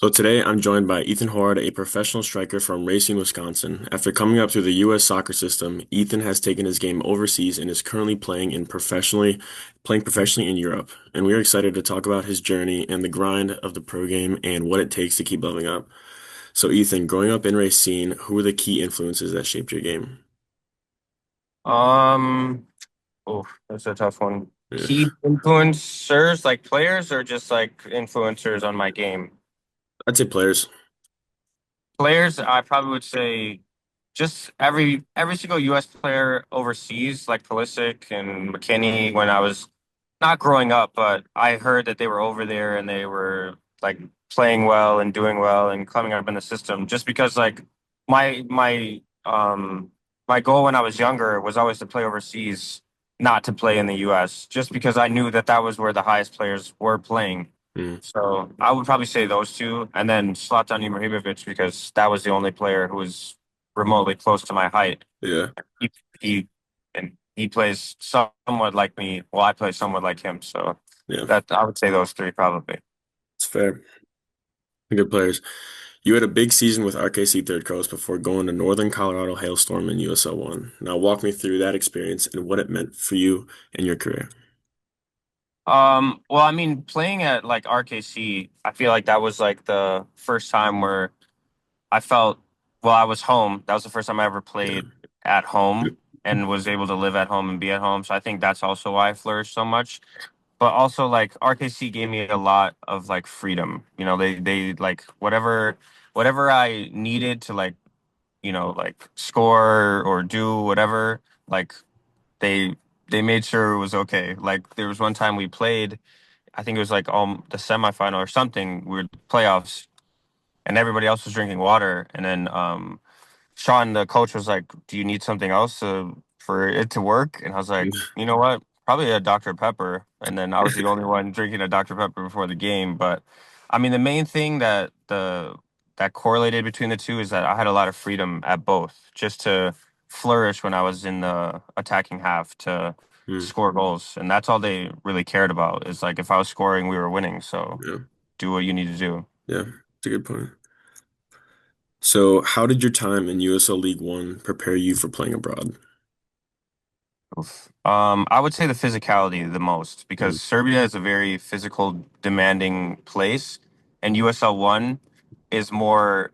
So today I'm joined by Ethan Hoard, a professional striker from Racine, Wisconsin. After coming up through the U.S. soccer system, Ethan has taken his game overseas and is currently playing professionally in Europe. And we are excited to talk about his journey and the grind of the pro game and what it takes to keep leveling up. So Ethan, growing up in Racine, who were the key influences that shaped your game? Um, that's a tough one. Yeah, Key influencers, like players, or just like influencers on my game? I'd say players. Players, I probably would say just every single U.S. player overseas, like Pulisic and McKinney, when I was not growing up, but I heard that they were over there and they were like playing well and doing well and coming up in the system. Just because like my my goal when I was younger was always to play overseas, not to play in the U.S. Just because I knew that that was where the highest players were playing. Mm, So I would probably say those two, and then Zlatan Ibrahimovic because that was the only player who was remotely close to my height. yeah, He and he plays somewhat like me. Well, I play somewhat like him. So yeah, that I would say those three probably. it's fair. Good players. You had a big season with RKC Third Coast before going to Northern Colorado Hailstorm in USL One. Now walk me through that experience and what it meant for you and your career. Well, I mean, playing at like RKC, I feel like that was like the first time where I felt, well, I was home. That was the first time I ever Yeah. played at home and was able to live at home and be at home. So I think that's also why I flourished so much. But also like RKC gave me a lot of like freedom. You know, they like whatever I needed to like, like score or do whatever, like they they made sure it was okay. Like there was one time we played, I think it was like the semifinal or something, we were playoffs and everybody else was drinking water and then Sean, the coach, was like, "Do you need something else for it to work?" And I was like, "You know what? Probably a Dr. Pepper." And then I was the only one drinking a Dr. Pepper before the game. But I mean, the main thing that correlated between the two is that I had a lot of freedom at both, just to flourish when I was in the attacking half to Mm, score goals, and that's all they really cared about. Is like if I was scoring, we were winning. So yeah, do what you need to do. yeah, it's a good point. So, how did your time in USL League One prepare you for playing abroad? Oof. I would say the physicality the most Mm, because Serbia is a very physical, demanding place, and USL One is more.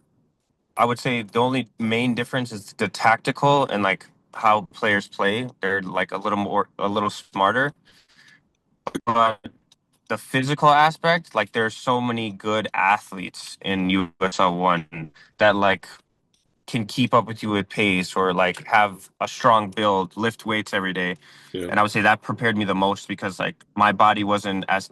I would say the only main difference is the tactical and like how players play. They're like a little smarter. But the physical aspect, like there's so many good athletes in USL One that like can keep up with you with pace or like have a strong build, lift weights every day. yeah, And I would say that prepared me the most because like my body wasn't as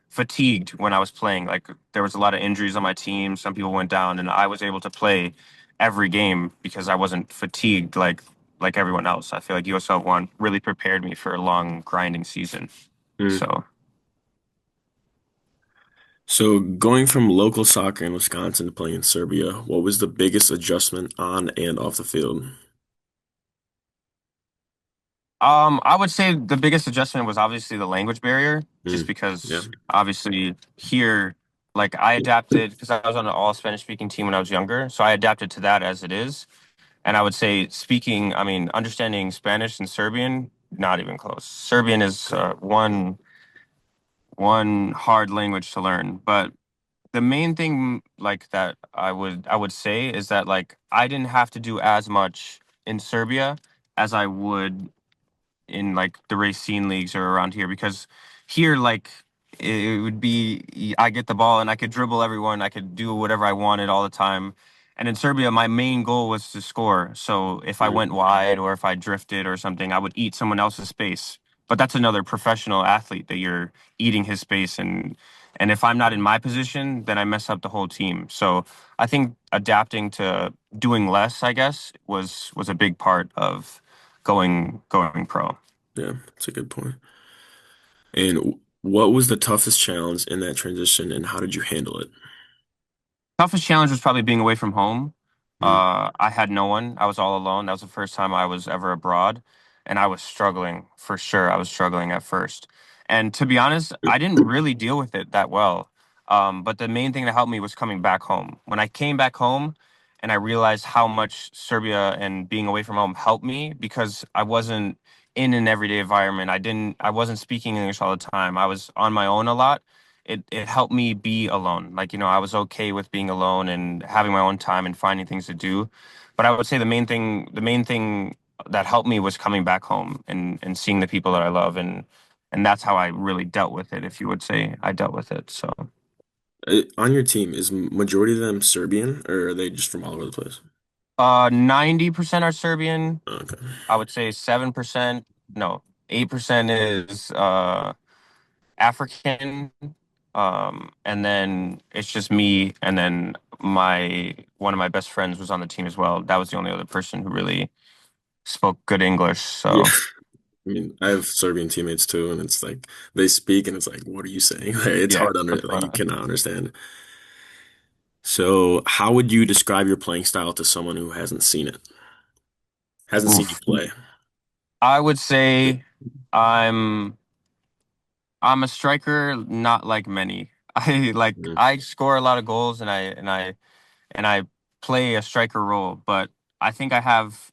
fatigued when I was playing. Like there was a lot of injuries on my team. Some people went down and I was able to play every game because I wasn't fatigued like everyone else. I feel like USL One really prepared me for a long grinding season. mm. So So, going from local soccer in Wisconsin to playing in Serbia, what was the biggest adjustment on and off the field? I would say the biggest adjustment was obviously the language barrier, just Mm, yeah, because obviously here, like I adapted because I was on an all Spanish speaking team when I was younger, so I adapted to that as it is. And I would say speaking, I mean, understanding Spanish and Serbian, not even close. Serbian is one hard language to learn, but the main thing like that I would say is that like I didn't have to do as much in Serbia as I would in like the Racine leagues or around here because here like it would be I get the ball and I could dribble everyone, I could do whatever I wanted all the time. And in Serbia, my main goal was to score. So if I mm, went wide or if I drifted or something, I would eat someone else's space. But that's another professional athlete that you're eating his space and if I'm not in my position, then I mess up the whole team. So I think adapting to doing less, I guess, was a big part of going pro. yeah, that's a good point. And what was the toughest challenge in that transition, and how did you handle it? Toughest challenge was probably being away from home. Mm, I had no one. I was all alone. That was the first time I was ever abroad, and I was struggling for sure. I was struggling at first, and to be honest, I didn't really deal with it that well. But the main thing that helped me was coming back home. When I came back home and I realized how much Serbia and being away from home helped me because I wasn't in an everyday environment. I wasn't speaking English all the time. I was on my own a lot. It helped me be alone. Like, I was okay with being alone and having my own time and finding things to do. But I would say the main thing that helped me was coming back home and seeing the people that I love and that's how I really dealt with it, if you would say I dealt with it. So On your team, is majority of them Serbian, or are they just from all over the place? 90% are Serbian. Okay. I would say 7%, no, 8% is African. And then it's just me and then my one of my best friends was on the team as well. That was the only other person who really spoke good English. Yeah. So I mean, I have Serbian teammates too, and it's like they speak, and it's like, what are you saying? Like, it's yeah, hard to that's like about you it. cannot understand. So, how would you describe your playing style to someone who hasn't seen it, hasn't seen you Oof. play? I would say I'm I'm a striker, not like many. Mm, I score a lot of goals and I play a striker role, but I think I have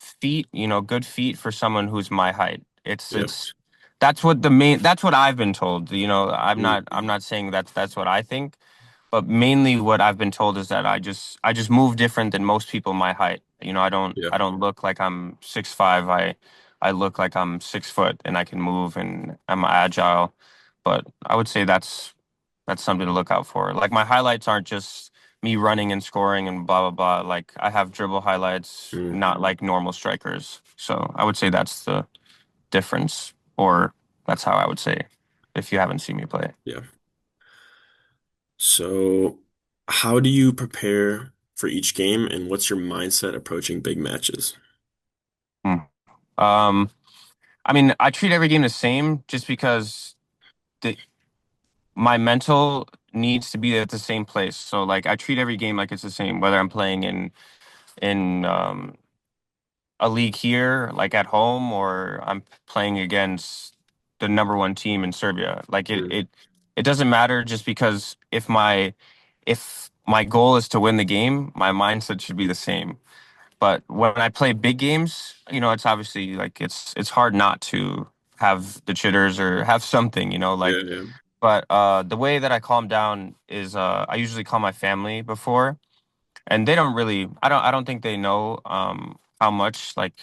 feet, good feet for someone who's my height. yeah. It's that's what I've been told. I'm Mm, not saying that's what I think, but mainly what I've been told is that I just move different than most people my height. I don't yeah. I don't look like I'm 6'5". I look like I'm 6 foot and I can move and I'm agile. But I would say that's something to look out for. Like my highlights aren't just me running and scoring and blah blah blah. Like I have dribble highlights, Mm, not like normal strikers. So I would say that's the difference, or that's how I would say if you haven't seen me play. yeah. So, how do you prepare for each game, and what's your mindset approaching big matches? Hmm. Um, I mean, I treat every game the same just because the my mental needs to be at the same place. So like I treat every game like it's the same, whether I'm playing in a league here, like at home, or I'm playing against the number one team in Serbia. Like it, Mm, it, it doesn't matter just because if my goal is to win the game, my mindset should be the same. But when I play big games, it's obviously like it's hard not to have the chitters or have something, yeah, like. yeah. But the way that I calm down is I usually call my family before, and they don't really. I don't think they know how much like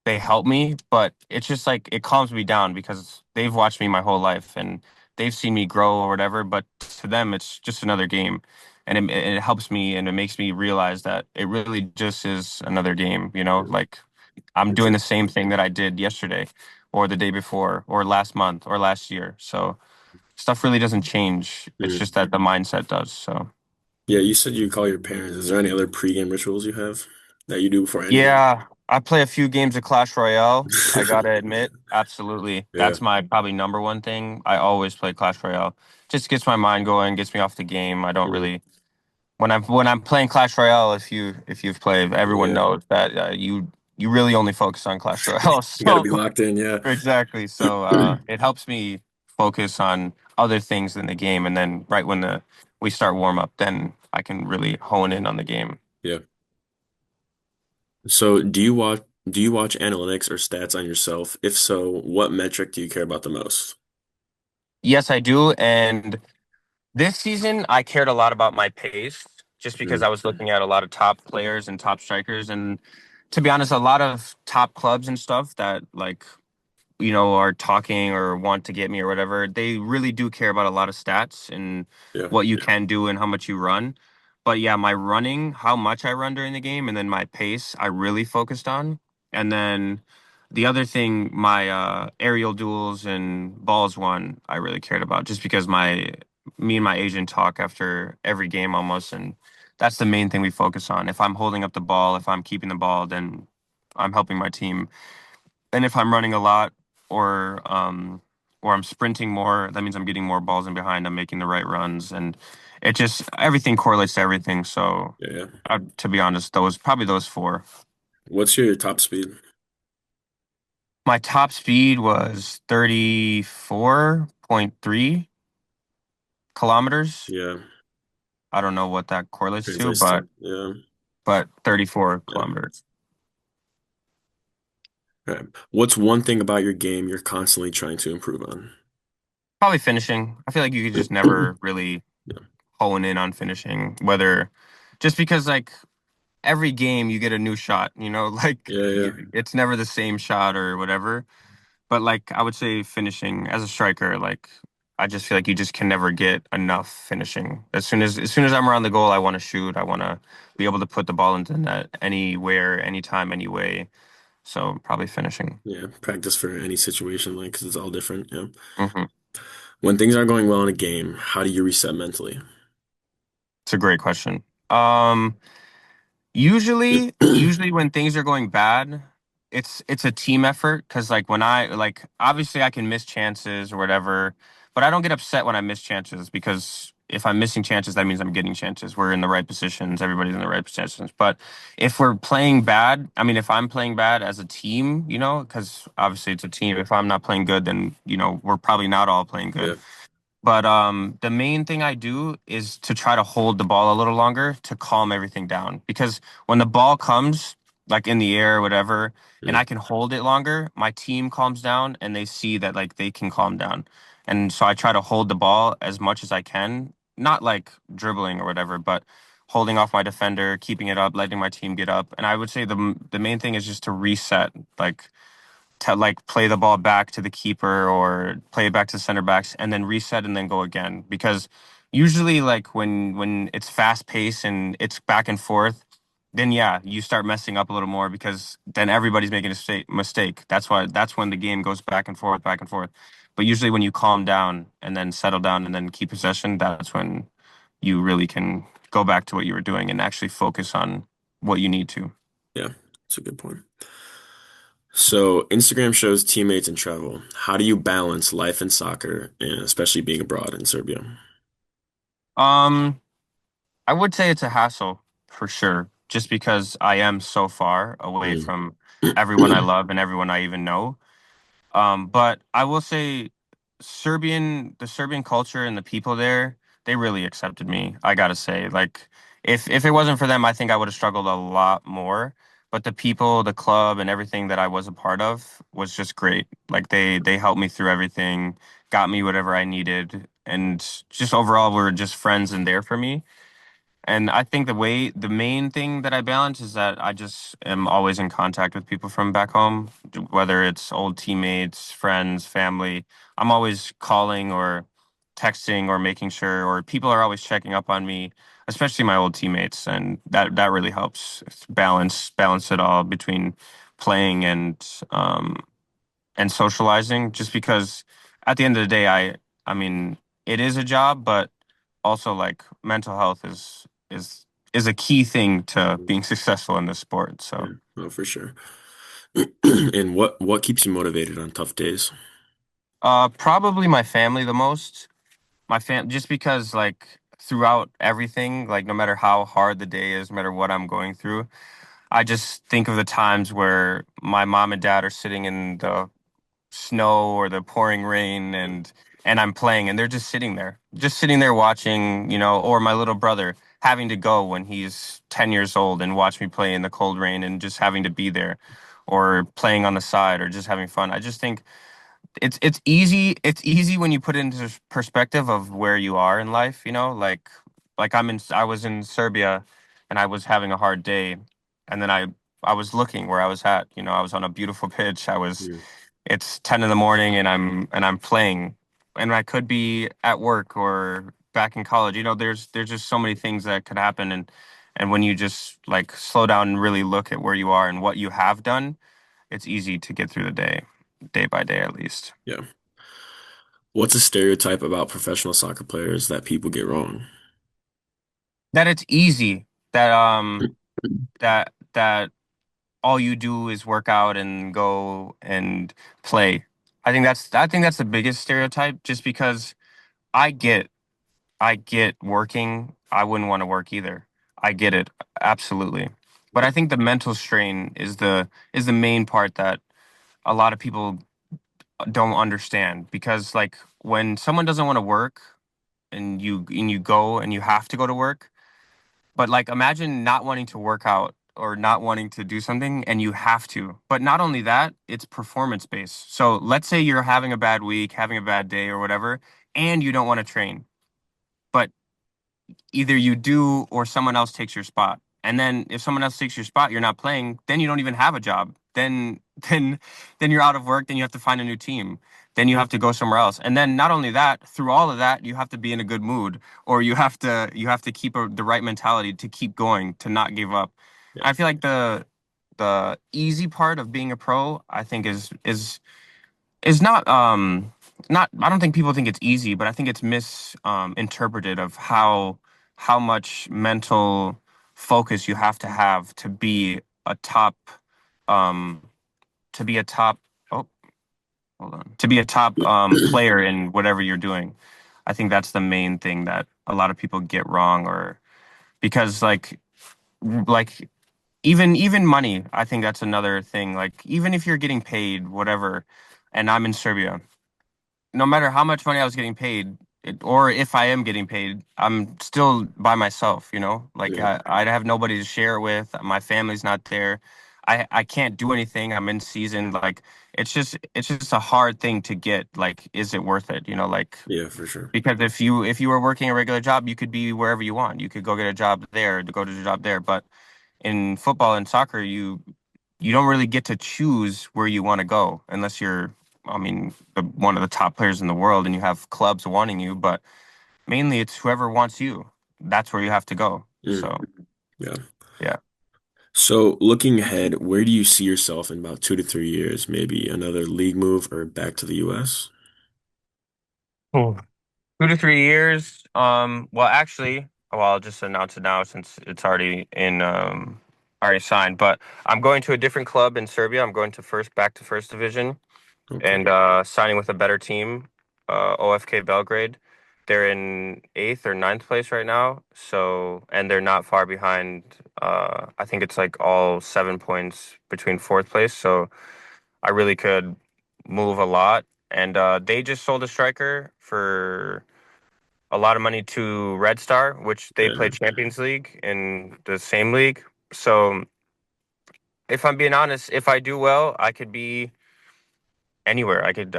they help me, but it's just like it calms me down because they've watched me my whole life and they've seen me grow or whatever. But to them, it's just another game, and it helps me and it makes me realize that it really just is another game. Mm. Like I'm It's doing a, the same thing that I did yesterday, or the day before, or last month, or last year. So stuff really doesn't change. It's mm. just that the mindset does. So. Yeah, you said you call your parents. Is there any other pregame rituals you have that you do before any game? Yeah, I play a few games of Clash Royale. I gotta admit, absolutely. Yeah. That's my probably number one thing. I always play Clash Royale. Just gets my mind going, gets me off the game. I don't Mm. really when I'm playing Clash Royale, if you've played, everyone Yeah. knows that you really only focus on Clash Royale. You got to So be locked in, yeah. exactly. So it helps me focus on other things in the game, and then right when the we start warm up, then I can really hone in on the game. Yeah. So, do you watch analytics or stats on yourself? If so, what metric do you care about the most? Yes, I do, and this season, I cared a lot about my pace just because Mm. I was looking at a lot of top players and top strikers. And to be honest, a lot of top clubs and stuff that are talking or want to get me or whatever, they really do care about a lot of stats and Yeah. what you can do and how much you run. But yeah, my running, how much I run during the game, and then my pace, I really focused on. And then the other thing, my aerial duels and balls one, I really cared about just because me and my agent talk after every game almost, and that's the main thing we focus on. If I'm holding up the ball, if I'm keeping the ball, then I'm helping my team. And if I'm running a lot or I'm sprinting more, that means I'm getting more balls in behind. I'm making the right runs, and it just everything correlates to everything. So, Yeah, yeah. to be honest, those four. What's your top speed? My top speed was 34.3. kilometers. Yeah, I don't know what that correlates to, translates to yeah. but 34 Yeah. kilometers. Okay. What's one thing about your game you're constantly trying to improve on? Probably finishing. I feel like you could just never really Yeah, hone in on finishing, whether just because like every game you get a new shot, like yeah, yeah, it's never the same shot or whatever. But like I would say finishing as a striker, like I just feel like you just can never get enough finishing. As soon as I'm around the goal, I want to shoot. I want to be able to put the ball into the net anywhere, anytime, anyway. So probably finishing. yeah. Practice for any situation, like, 'cause it's all different. Yeah. Hmm. When things aren't going well in a game, how do you reset mentally? It's a great question. Um, usually when things are going bad, it's a team effort because like when I like obviously I can miss chances or whatever, but I don't get upset when I miss chances because if I'm missing chances, that means I'm getting chances. We're in the right positions, everybody's in the right positions. But if we're playing bad, I mean, if I'm playing bad as a team, because obviously it's a team. If I'm not playing good, then we're probably not all playing good. Yeah, But the main thing I do is to try to hold the ball a little longer to calm everything down. Because when the ball comes, like in the air or whatever, and yeah, I can hold it longer, my team calms down and they see that like they can calm down. And so I try to hold the ball as much as I can, not like dribbling or whatever, but holding off my defender, keeping it up, letting my team get up. And I would say the main thing is just to reset, like to like play the ball back to the keeper or play it back to center backs and then reset and then go again because usually like when it's fast paced and it's back and forth, then yeah, you start messing up a little more because then everybody's making a mistake. That's when the game goes back and forth, back and forth. But usually when you calm down and then settle down and then keep possession, that's when you really can go back to what you were doing and actually focus on what you need to. yeah. That's a good point. So, Instagram shows teammates and travel. How do you balance life and soccer, and especially being abroad in Serbia? Um, I would say it's a hassle for sure, just because I am so far away Mm. from everyone I love and everyone I even know. But I will say the Serbian culture and the people there, they really accepted me. I gotta say, like if it wasn't for them, I think I would have struggled a lot more. But the people, the club, and everything that I was a part of was just great. Like they helped me through everything, got me whatever I needed, and just overall were just friends and there for me. And I think the main thing that I balance is that I just am always in contact with people from back home, whether it's old teammates, friends, family. I'm always calling or texting or making sure, or people are always checking up on me, especially my old teammates, and that really helps balance it all between playing and socializing. Just because at the end of the day, I mean, it is a job, but also like mental health is a key thing to being successful in this sport. Yeah, So, no, for sure. And what keeps you motivated on tough days? probably my family the most. Just because like throughout everything, like no matter how hard the day is, no matter what I'm going through, I just think of the times where my mom and dad are sitting in the snow or the pouring rain and I'm playing and they're just sitting there watching, or my little brother having to go when he's 10 years old and watch me play in the cold rain and just having to be there or playing on the side or just having fun. I just think it's easy when you put it into perspective of where you are in life, like I was in Serbia and I was having a hard day and then I was looking where I was at, I was on a beautiful pitch. Yeah, It's 10 in the morning and I'm playing and I could be at work or back in college. There's just so many things that could happen and when you just like slow down and really look at where you are and what you have done, it's easy to get through the day by day at least. yeah. What's a stereotype about professional soccer players that people get wrong? That it's easy, that all you do is work out and go and play. I think that's the biggest stereotype just because I get I get working. I wouldn't want to work either. I get it, absolutely. But Yeah, I think the mental strain is the main part that a lot of people don't understand because like when someone doesn't want to work, and you go and you have to go to work. But like imagine not wanting to work out or not wanting to do something and you have to. But not only that, it's performance based. So let's say you're having a bad week, having a bad day or whatever, and you don't want to train. But either you do or someone else takes your spot. And then if someone else takes your spot, you're not playing, then you don't even have a job. Then you're out of work, then you have to find a new team. Then you have to go somewhere else. And then not only that, through all of that, you have to be in a good mood or you have to keep the right mentality to keep going, to not give up. Yeah. I feel like the easy part of being a pro, I think is not I don't think people think it's easy, but I think it's interpreted of how much mental focus you have to be a top um to be a top oh hold on to be a top player in whatever you're doing. I think that's the main thing that a lot of people get wrong or because like even money, I think that's another thing. Like even if you're getting paid whatever and I'm in Serbia, no matter how much money I was getting paid, or if I am getting paid, I'm still by myself, you know? Like Yeah. I have nobody to share it with. My family's not there. I can't do anything. I'm in season. Like it's just a hard thing to get. Like, is it worth it? You know, like Yeah, for sure. because if you were working a regular job, you could be wherever you want. You could go get a job there, to go to a job there. But in football and soccer, you don't really get to choose where you want to go unless you're, I mean, one of the top players in the world and you have clubs wanting you. But mainly, it's whoever wants you. That's where you have to go. Mm, So yeah. yeah. So looking ahead, where do you see yourself in about 2 to 3 years? Maybe another league move or back to the US? Oh. 2 to 3 years. Well, actually, well, I'll just announce it now since it's already signed. But I'm going to a different club in Serbia. I'm going to back to first division. Okay. And signing with a better team, OFK Belgrade. They're in eighth or ninth place right now. So, and they're not far behind. I think it's like all 7 points between fourth place. So I really could move a lot. And they just sold a striker for a lot of money to Red Star, which they play Yeah. Champions League in the same league. So if I'm being honest, if I do well, I could be anywhere. I could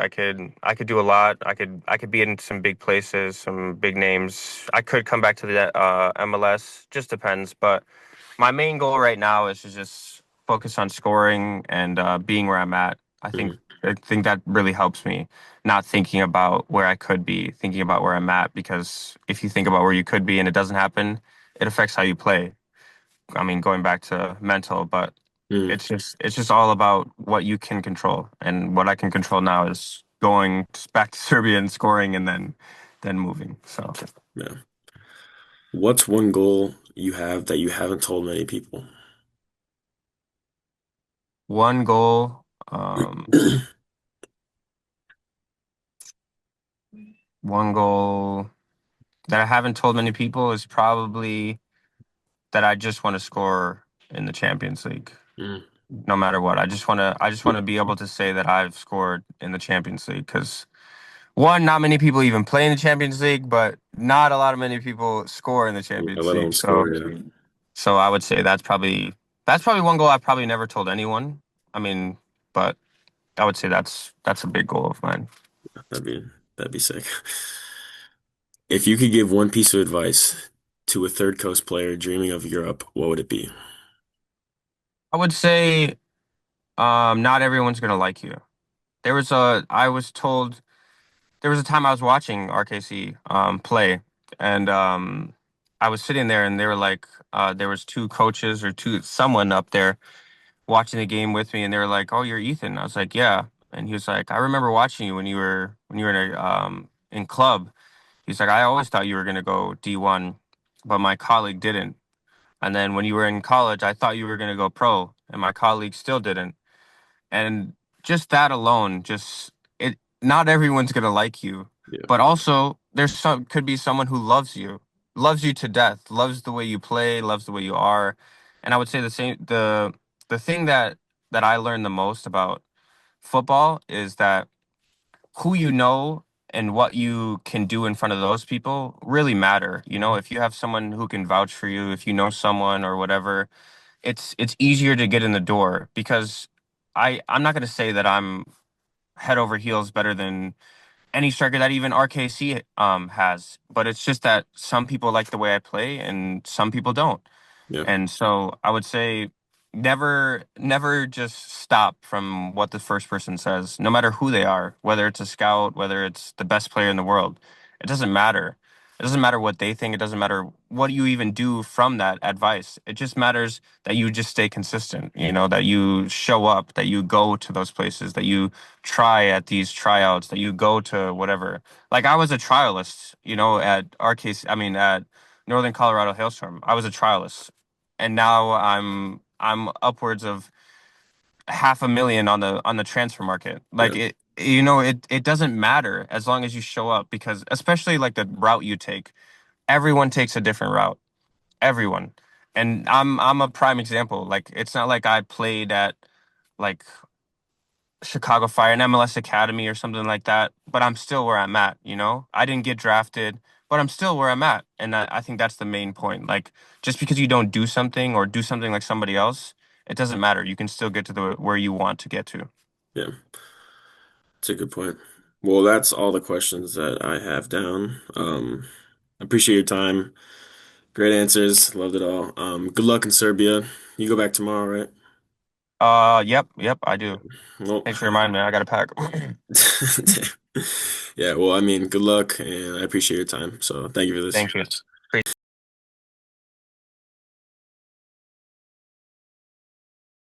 do a lot. I could be in some big places, some big names. I could come back to the MLS. Just depends. But my main goal right now is to just focus on scoring and being where I'm at. Mm, I think that really helps me not thinking about where I could be, thinking about where I'm at. Because if you think about where you could be and it doesn't happen, it affects how you play. I mean, going back to mental, but mm, it's just all about what you can control, and what I can control now is going back to Serbia and scoring, and then moving. So yeah. What's one goal you have that you haven't told many people? one goal, one goal that I haven't told many people is probably that I just want to score in the Champions League, Mm, no matter what. I just want to be able to say that I've scored in the Champions League because one, not many people even play in the Champions League, but not a lot of many people score in the yeah, Champions let alone League. So, score, yeah. so I would say that's probably one goal I've probably never told anyone. I mean, but I would say that's a big goal of mine. That'd be that'd be sick. If you could give one piece of advice to a Third Coast player dreaming of Europe, what would it be? I would say not everyone's gonna like you. I was told there was a time I was watching RKC play, and I was sitting there, and they were like, there was two coaches or someone up there watching the game with me, and they were like, "Oh, you're Ethan." I was like, "Yeah," and he was like, "I remember watching you when you were in club." He's like, "I always thought you were gonna go D1, but my colleague didn't. And then when you were in college, I thought you were gonna go pro, and my colleague still didn't." And just that alone, just it. Not everyone's gonna like you, Yeah. but also could be someone who loves you to death, loves the way you play, loves the way you are. And I would say the same. The thing that I learned the most about football is that who you know and what you can do in front of those people really matter. You know, if you have someone who can vouch for you, if you know someone or whatever, it's easier to get in the door because I'm not going to say that I'm head over heels better than any striker that even RKC has, but it's just that some people like the way I play and some people don't. Yeah. And so I would say never just stop from what the first person says, no matter who they are, whether it's a scout, whether it's the best player in the world. It doesn't matter. It doesn't matter what they think. It doesn't matter what you even do from that advice. It just matters that you just stay consistent, you know, that you show up, that you go to those places, that you try at these tryouts, that you go to whatever. Like I was a trialist, you know, at RKC, I mean at Northern Colorado Hailstorm. I was a trialist, and now I'm upwards of 500,000 on the transfer market. Yeah. Like you know, it doesn't matter as long as you show up because especially like the route you take, everyone takes a different route. Everyone. And I'm a prime example. Like it's not like I played at like Chicago Fire, an MLS Academy or something like that, but I'm still where I'm at, you know? I didn't get drafted, but I'm still where I'm at. And I think that's the main point. Like, just because you don't do something or do something like somebody else, it doesn't matter. You can still get to the where you want to get to. Yeah. It's a good point. Well, that's all the questions that I have down. Appreciate your time. Great answers. Loved it all. Good luck in Serbia. You go back tomorrow, right? Yep, I do. Well, Thanks for reminding me. I gotta pack. yeah, well, I mean, good luck and I appreciate your time. So thank you for this. Thank you.